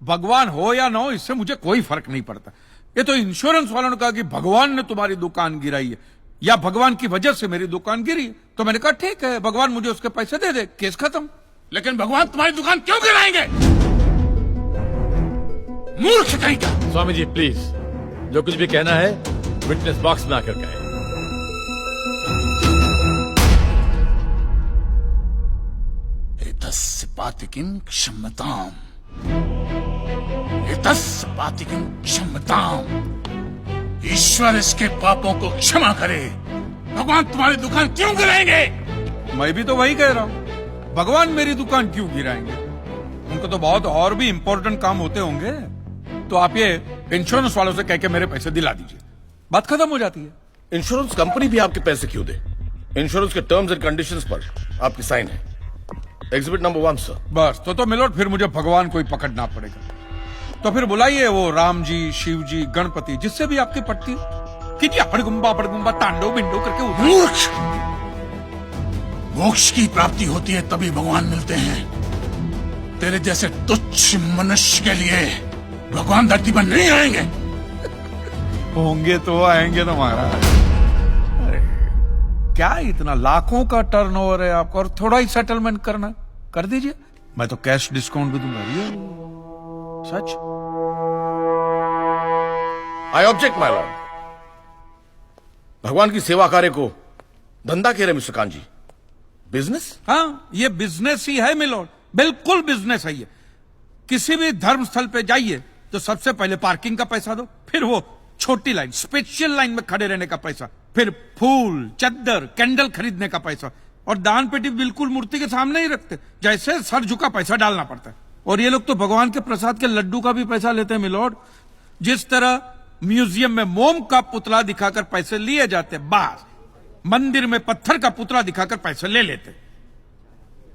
भगवान हो या ना हो इससे मुझे कोई फर्क नहीं पड़ता। ये तो इंश्योरेंस वालों ने कहा कि भगवान ने तुम्हारी दुकान गिराई है या भगवान की वजह से मेरी दुकान गिरी, तो मैंने कहा ठीक है, भगवान मुझे उसके पैसे दे दे, केस खत्म। लेकिन भगवान तुम्हारी दुकान क्यों गिराएंगे? मूर्ख कहीं का। स्वामी जी प्लीज, जो कुछ भी कहना है विटनेस बॉक्स में आकर कहें। एतस्य पातिकीं क्षम्यताम्, एतस्य पातिकीं क्षम्यताम्। ईश्वर इसके पापों को क्षमा करे। भगवान तुम्हारी दुकान क्यों गिराएंगे? मैं भी तो वही कह रहा हूं, भगवान मेरी दुकान क्यों गिराएंगे? उनको तो बहुत और भी इंपॉर्टेंट काम होते होंगे। तो आप ये इंश्योरेंस वालों से कह के मेरे पैसे दिला दीजिए, बात खत्म हो जाती है। इंश्योरेंस कंपनी भी आपके पैसे क्यों दे? इंश्योरेंस के टर्म्स एंड कंडीशंस पर आपकी साइन है। Exhibit number 1 sir. बस तो मिलोट फिर मुझे भगवान को ही पकड़ना पड़ेगा। तो फिर बुलाइए वो राम जी, शिव जी, गणपति, जिससे भी आपकी पट्टी कीजिए, पड़गुम्बा तांडव बिंडो करके उठाइए। मूर्ख! मोक्ष की प्राप्ति होती है तभी भगवान मिलते हैं। तेरे जैसे तुच्छ मनुष्य के लिए भगवान धरती पर नहीं आएंगे। होंगे तो आएंगे ना महाराज। अरे क्या इतना लाखों का टर्नओवर है आपका और थोड़ा ही सेटलमेंट करना, कर दीजिए, मैं तो कैश डिस्काउंट भी दूंगा। सच। I object my lord. भगवान की सेवा कार्य को धंधा कह रहे मिस्टर कांजी, बिजनेस? हाँ, ये बिजनेस ही है मिलोड, बिल्कुल बिजनेस है ये। किसी भी धर्म स्थल पे जाइए तो सबसे पहले पार्किंग का पैसा दो, फिर वो छोटी लाइन, स्पेशल लाइन में खड़े रहने का पैसा, फिर फूल, चद्दर, कैंडल खरीदने का पैसा, और दान पेटी बिल्कुल मूर्ति के सामने ही रखते, जैसे सर झुका पैसा डालना पड़ता है। और ये लोग तो भगवान के प्रसाद के लड्डू का भी पैसा लेते हैं मिलोड। जिस तरह म्यूजियम में मोम का पुतला दिखाकर पैसे लिए जाते, बस मंदिर में पत्थर का पुतला दिखाकर पैसे ले लेते।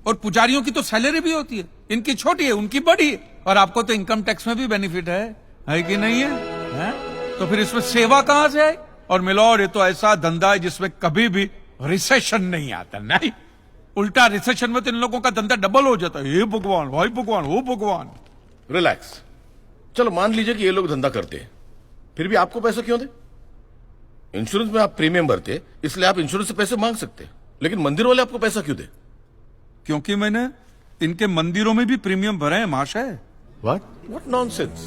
और पुजारियों की तो सैलरी भी होती है, इनकी छोटी है, उनकी बड़ी है। और आपको तो इनकम टैक्स में भी बेनिफिट है कि नहीं है? तो फिर इसमें सेवा कहां से है? और मिलोड ये तो ऐसा धंधा है जिसमें कभी भी रिसेशन नहीं आता। नहीं, उल्टा रिसेशन में तो इन लोगों का धंधा डबल हो जाता है। हे भगवान, भाई भगवान, हो भगवान। रिलैक्स। चलो मान लीजिए कि ये लोग धंधा करते हैं, फिर भी आपको पैसा क्यों दे? इंश्योरेंस में आप प्रीमियम भरते, इसलिए आप इंश्योरेंस से पैसे मांग सकते, लेकिन मंदिर वाले आपको पैसा क्यों दे? क्योंकि मैंने इनके मंदिरों में भी प्रीमियम भरे हैं महाशय। What nonsense?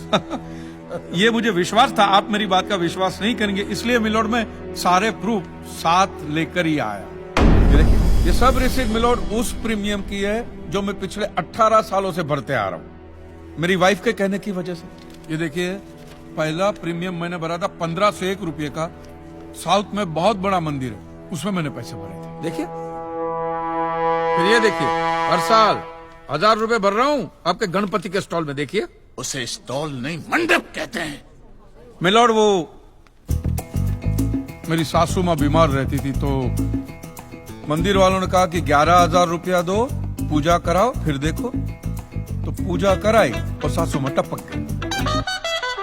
ये मुझे विश्वास था, आप मेरी बात का विश्वास नहीं करेंगे, इसलिए मिलोड में सारे प्रूफ साथ लेकर ही आया। ये देखिए, ये सब रिसीट मिलोड उस प्रीमियम की है जो मैं पिछले 18 सालों से भरते आ रहा हूं, मेरी वाइफ के कहने की वजह से। ये देखिए, पहला प्रीमियम मैंने भरा था 1501 रुपये का, साउथ में बहुत बड़ा मंदिर है, उसमें मैंने पैसे भरे थे। देखिए, फिर ये देखिए, हर साल 1000 रुपए भर रहा हूं आपके गणपति के स्टॉल में। देखिए, उसे स्टॉल नहीं मंडप कहते हैं। मिलोड वो मेरी सासू मां बीमार रहती थी, तो मंदिर वालों ने कहा कि 11,000 रुपया दो, पूजा कराओ, फिर देखो। तो पूजा कराई और सासू मां टपक गई।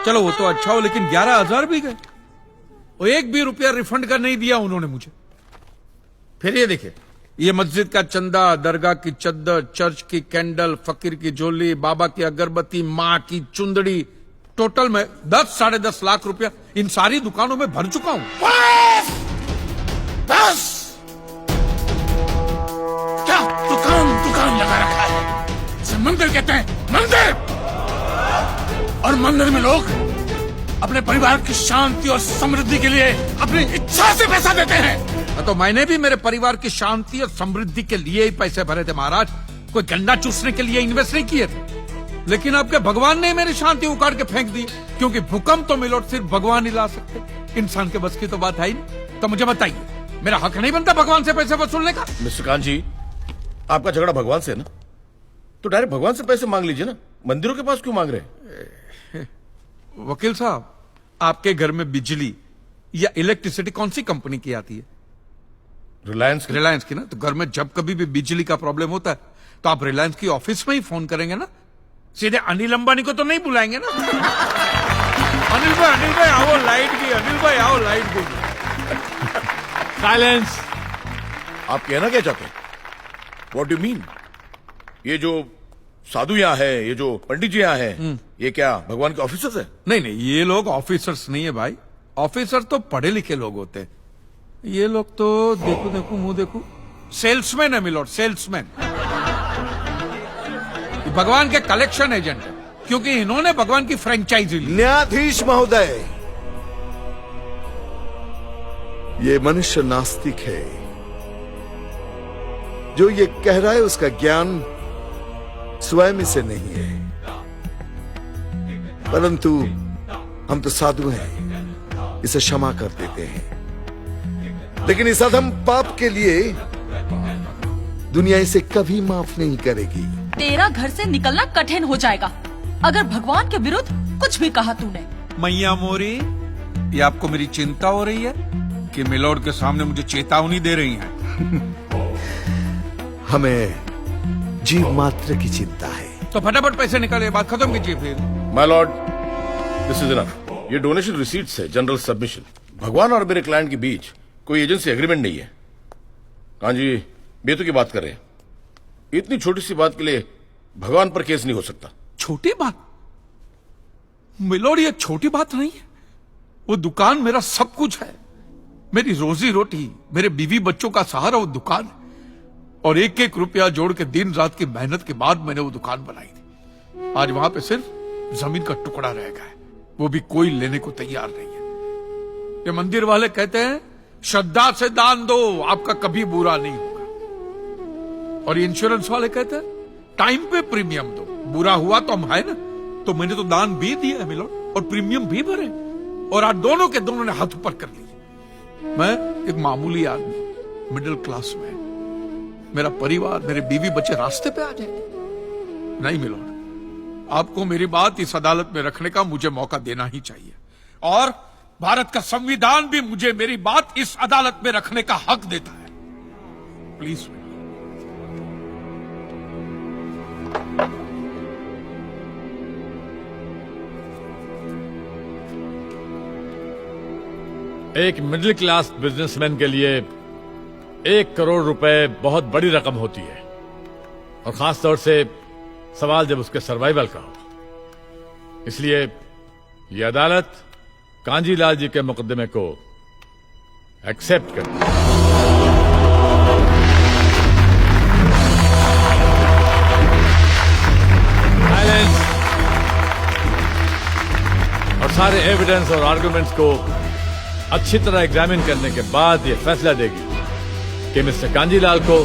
चलो वो तो अच्छा हो, लेकिन 11,000 भी गए, और एक भी रुपया रिफंड का नहीं दिया उन्होंने मुझे। फिर ये देखिए, ये मस्जिद का चंदा, दरगाह की चद्दर, चर्च की कैंडल, फकीर की झोली, बाबा की अगरबत्ती, माँ की चुंदड़ी, टोटल में 10-10.5 लाख रुपया इन सारी दुकानों में भर चुका हूं। बस! क्या दुकान लगा रखा है? इसे मंदिर कहते हैं, मंदिर! और मंदिर में लोग अपने परिवार की शांति और समृद्धि के लिए अपनी इच्छा से पैसा देते हैं। तो मैंने भी मेरे परिवार की शांति और समृद्धि के लिए ही पैसे भरे थे महाराज, कोई गन्ना चूसने के लिए इन्वेस्ट नहीं किए थे। लेकिन आपके भगवान ने मेरी शांति उखाड़ के फेंक दी, क्योंकि भूकंप तो मिलोड सिर्फ भगवान ही ला सकते, इंसान के बस की तो बात है ही नहीं। तो मुझे बताइए, मेरा हक नहीं बनता भगवान से पैसे वसूलने का? मिस्टर कांत जी, आपका झगड़ा भगवान से है ना, तो डायरेक्ट भगवान से पैसे मांग लीजिए ना, मंदिरों के पास क्यों मांग रहे हैं? वकील साहब, आपके घर में बिजली या इलेक्ट्रिसिटी कौन सी कंपनी की आती है? रिलायंस की ना। तो घर में जब कभी भी बिजली का प्रॉब्लम होता है तो आप रिलायंस की ऑफिस में ही फोन करेंगे ना, सीधे अनिल अंबानी को तो नहीं बुलाएंगे ना। अनिल भाई आओ लाइट की, अनिल भाई आओ लाइट की। साइलेंस। आप कहना क्या चाहते हैं? What do mean? ये जो साधु यहाँ है, ये जो पंडित जी यहाँ है, ये क्या भगवान के ऑफिसर्स है? नहीं नहीं, ये लोग ऑफिसर्स नहीं है भाई। ऑफिसर तो पढ़े लिखे लोग होते हैं। ये लोग तो देखो देखो मुंह देखो, सेल्समैन है मिलोड, सेल्समैन। भगवान के कलेक्शन एजेंट है, क्योंकि इन्होंने भगवान की फ्रेंचाइजी ली। न्यायाधीश महोदय, ये मनुष्य नास्तिक है। जो ये कह रहा है उसका ज्ञान स्वयं से नहीं है, परंतु हम तो साधु हैं, इसे क्षमा कर देते हैं। लेकिन इस अधम पाप के लिए दुनिया इसे कभी माफ नहीं करेगी। तेरा घर से निकलना कठिन हो जाएगा अगर भगवान के विरुद्ध कुछ भी कहा तूने। मैया मोरी, ये आपको मेरी चिंता हो रही है कि मिलोड के सामने मुझे चेतावनी दे रही हैं? हमें जीव मात्र की चिंता है। तो फटाफट पैसे निकाले, बात खत्म कीजिए फिर। My Lord, this is enough. ये डोनेशन रिसीट्स है, जनरल सबमिशन। भगवान और मेरे क्लाइंट के बीच कोई एजेंसी एग्रीमेंट नहीं है। कांजी बेतु की बात कर रहे हैं। इतनी छोटी सी बात के लिए भगवान पर केस नहीं हो सकता। छोटी बात मिलोड, ये छोटी बात नहीं है। वो दुकान मेरा सब कुछ है, मेरी रोजी रोटी, मेरे बीवी बच्चों का सहारा वो दुकान है। और एक एक रुपया जोड़ के दिन रात की मेहनत के बाद मैंने वो दुकान बनाई थी। आज वहां पे सिर्फ जमीन का टुकड़ा रह गया है, वो भी कोई लेने को तैयार नहीं है। ये मंदिर वाले कहते हैं श्रद्धा से दान दो, आपका कभी बुरा नहीं होगा। और इंश्योरेंस वाले कहते हैं टाइम पे प्रीमियम दो, बुरा हुआ तो हम है ना। तो मैंने तो दान भी दिया है मिलोड, और प्रीमियम भी भरे, और आज दोनों के दोनों ने हाथ ऊपर कर लिए। मैं एक मामूली आदमी, मिडिल क्लास में, मेरा परिवार, मेरे बीवी बच्चे रास्ते पे आ जाएंगे। नहीं मिलोड, आपको मेरी बात इस अदालत में रखने का मुझे मौका देना ही चाहिए। और भारत का संविधान भी मुझे मेरी बात इस अदालत में रखने का हक देता है। प्लीज एक मिडिल क्लास बिजनेसमैन के लिए 1 करोड़ रुपए बहुत बड़ी रकम होती है, और खास तौर से सवाल जब उसके सर्वाइवल का हो। इसलिए यह अदालत कांजीलाल जी के मुकदमे को एक्सेप्ट करती है। साइलेंस। और सारे एविडेंस और आर्गुमेंट्स को अच्छी तरह एग्जामिन करने के बाद यह फैसला देगी कि मिस्टर कांजीलाल को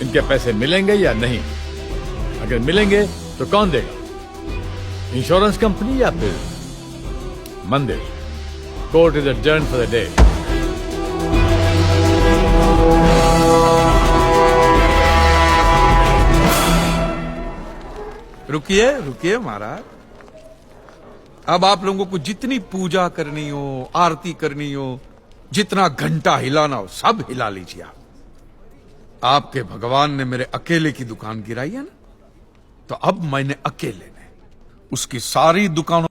इनके पैसे मिलेंगे या नहीं। अगर मिलेंगे तो कौन देगा, इंश्योरेंस कंपनी या फिर मंदिर। Court is adjourned for the day. रुकिए रुकिए महाराज, अब आप लोगों को जितनी पूजा करनी हो, आरती करनी हो, जितना घंटा हिलाना हो, सब हिला लीजिए। आपके भगवान ने मेरे अकेले की दुकान गिराई है ना, तो अब मैंने अकेले ने उसकी सारी दुकानों